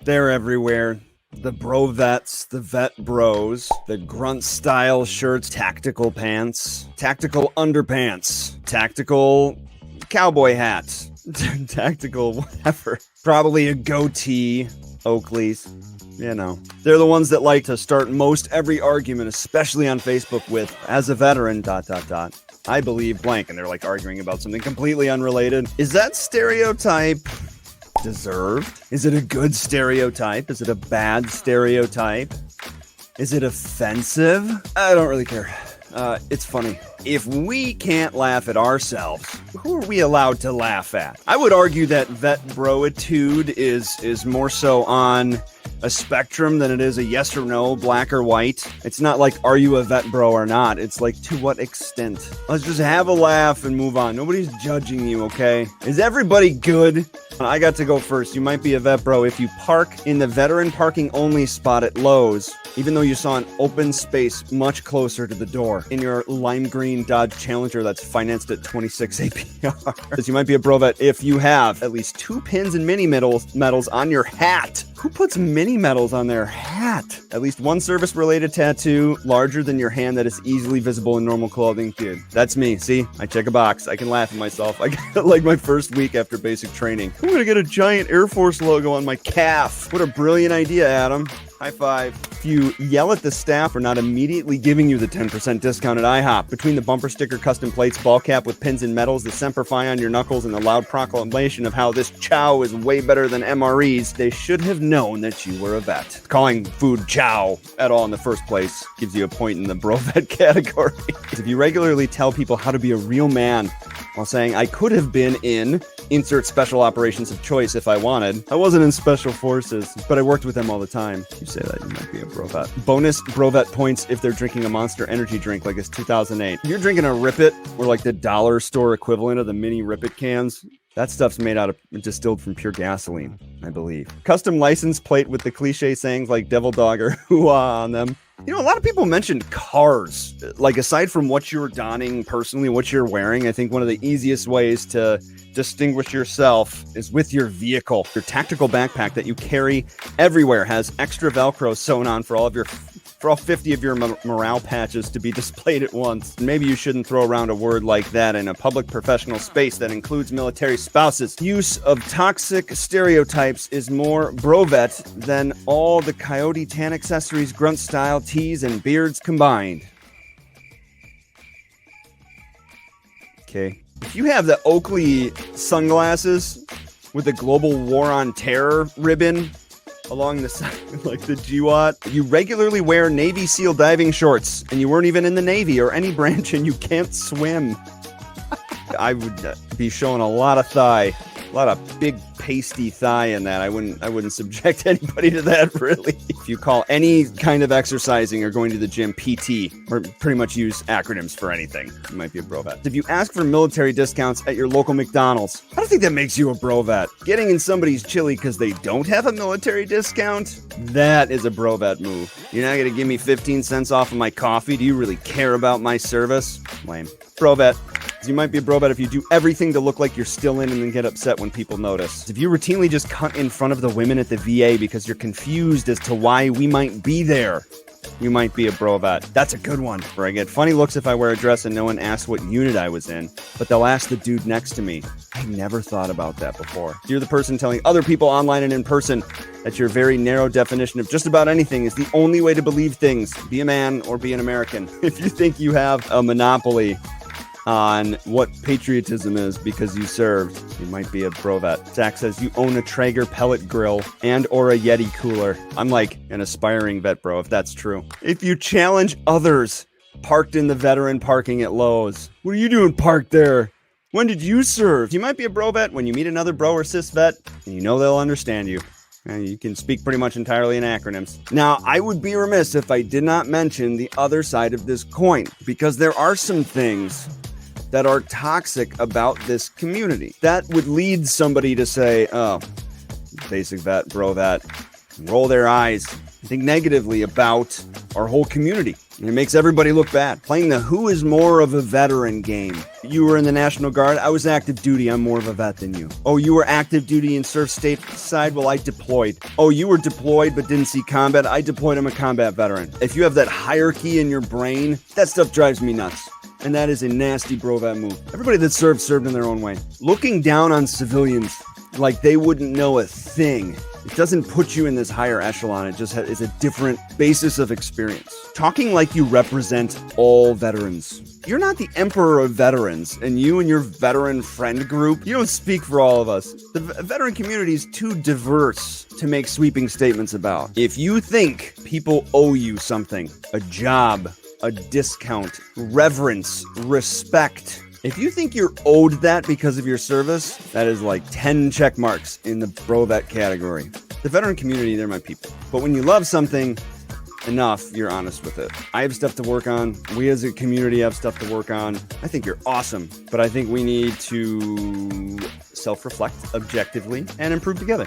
They're everywhere. The bro vets, the vet bros, the grunt style shirts, tactical pants, tactical underpants, tactical cowboy hats, tactical whatever. Probably a goatee, Oakleys. You know, they're the ones that like to start most every argument, especially on Facebook with, as a veteran, ... I believe blank, and they're like arguing about something completely unrelated. Is that stereotype deserved? Is it a good stereotype? Is it a bad stereotype? Is it offensive? I don't really care. It's funny. If we can't laugh at ourselves, who are we allowed to laugh at? I would argue that vet broitude is more so on a spectrum than it is a yes or no, black or white. It's not like, are you a vet bro or not? It's like, to what extent? Let's just have a laugh and move on. Nobody's judging you, okay? Is everybody good? I got to go first. You might be a vet bro if you park in the veteran parking only spot at Lowe's, even though you saw an open space much closer to the door in your lime green Dodge Challenger that's financed at 26 APR. You might be a bro vet if you have at least 2 pins and mini medals on your hat. Who puts mini medals on their hat? At least 1 service-related tattoo larger than your hand that is easily visible in normal clothing. Dude, that's me. See? I check a box. I can laugh at myself. I got like my first week after basic training. I'm gonna get a giant Air Force logo on my calf. What a brilliant idea, Adam. High five. If you yell at the staff for not immediately giving you the 10% discount at IHOP, between the bumper sticker, custom plates, ball cap with pins and medals, the Semper Fi on your knuckles, and the loud proclamation of how this chow is way better than MREs, they should have known that you were a vet. Calling food chow at all in the first place gives you a point in the bro vet category. If you regularly tell people how to be a real man while saying, I could have been in insert special operations of choice if I wanted. I wasn't in special forces, but I worked with them all the time. You say that, you might be a bro vet. Bonus bro vet points if they're drinking a Monster Energy drink like it's 2008. If you're drinking a Rip It, or like the dollar store equivalent of the mini Rip It cans, that stuff's made out of, distilled from pure gasoline, I believe. Custom license plate with the cliche sayings like devil dog or hoo-ah on them. You know, a lot of people mentioned cars. Like, aside from what you're donning personally, what you're wearing, I think one of the easiest ways to distinguish yourself is with your vehicle. Your tactical backpack that you carry everywhere has extra Velcro sewn on for all 50 of your morale patches to be displayed at once. Maybe you shouldn't throw around a word like that in a public professional space that includes military spouses. Use of toxic stereotypes is more brovet than all the coyote tan accessories, grunt style tees, and beards combined. Okay. If you have the Oakley sunglasses with the Global War on Terror ribbon along the side, like the GWAT, you regularly wear Navy SEAL diving shorts, and you weren't even in the Navy or any branch, and you can't swim. I would be showing a lot of thigh, a lot of big pasty thigh in that. I wouldn't subject anybody to that, really. If you call any kind of exercising or going to the gym PT, or pretty much use acronyms for anything, you might be a bro vet. If you ask for military discounts at your local McDonald's, I don't think that makes you a bro vet. Getting in somebody's chili because they don't have a military discount, that is a bro vet move. You're not going to give me 15 cents off of my coffee? Do you really care about my service? Lame. Bro vet. You might be a bro vet if you do everything to look like you're still in and then get upset when people notice. If you routinely just cut in front of the women at the VA because you're confused as to why we might be there, you might be a bro vet. That's a good one. Where I get funny looks if I wear a dress and no one asks what unit I was in, but they'll ask the dude next to me. I never thought about that before. You're the person telling other people online and in person that your very narrow definition of just about anything is the only way to believe things. Be a man or be an American. If you think you have a monopoly on what patriotism is because you served, you might be a bro vet. Zach says you own a Traeger pellet grill and or a Yeti cooler. I'm like an aspiring vet bro, if that's true. If you challenge others parked in the veteran parking at Lowe's, what are you doing parked there? When did you serve? You might be a bro vet when you meet another bro or cis vet and you know they'll understand you. And you can speak pretty much entirely in acronyms. Now, I would be remiss if I did not mention the other side of this coin, because there are some things that are toxic about this community that would lead somebody to say, oh, basic vet, bro vet, roll their eyes, think negatively about our whole community. And it makes everybody look bad. Playing the who is more of a veteran game. You were in the National Guard. I was active duty. I'm more of a vet than you. Oh, you were active duty and served stateside? Well, I deployed. Oh, you were deployed but didn't see combat? I deployed. I'm a combat veteran. If you have that hierarchy in your brain, that stuff drives me nuts. And that is a nasty bro-vet move. Everybody that served in their own way. Looking down on civilians like they wouldn't know a thing. It doesn't put you in this higher echelon. It just is a different basis of experience. Talking like you represent all veterans. You're not the emperor of veterans, and you and your veteran friend group, you don't speak for all of us. The veteran community is too diverse to make sweeping statements about. If you think people owe you something, a job, a discount, reverence, respect, if you think you're owed that because of your service, that is like 10 check marks in the bro-vet category. The veteran community, they're my people. But when you love something enough, you're honest with it. I have stuff to work on. We as a community have stuff to work on. I think you're awesome, but I think we need to self-reflect objectively and improve together.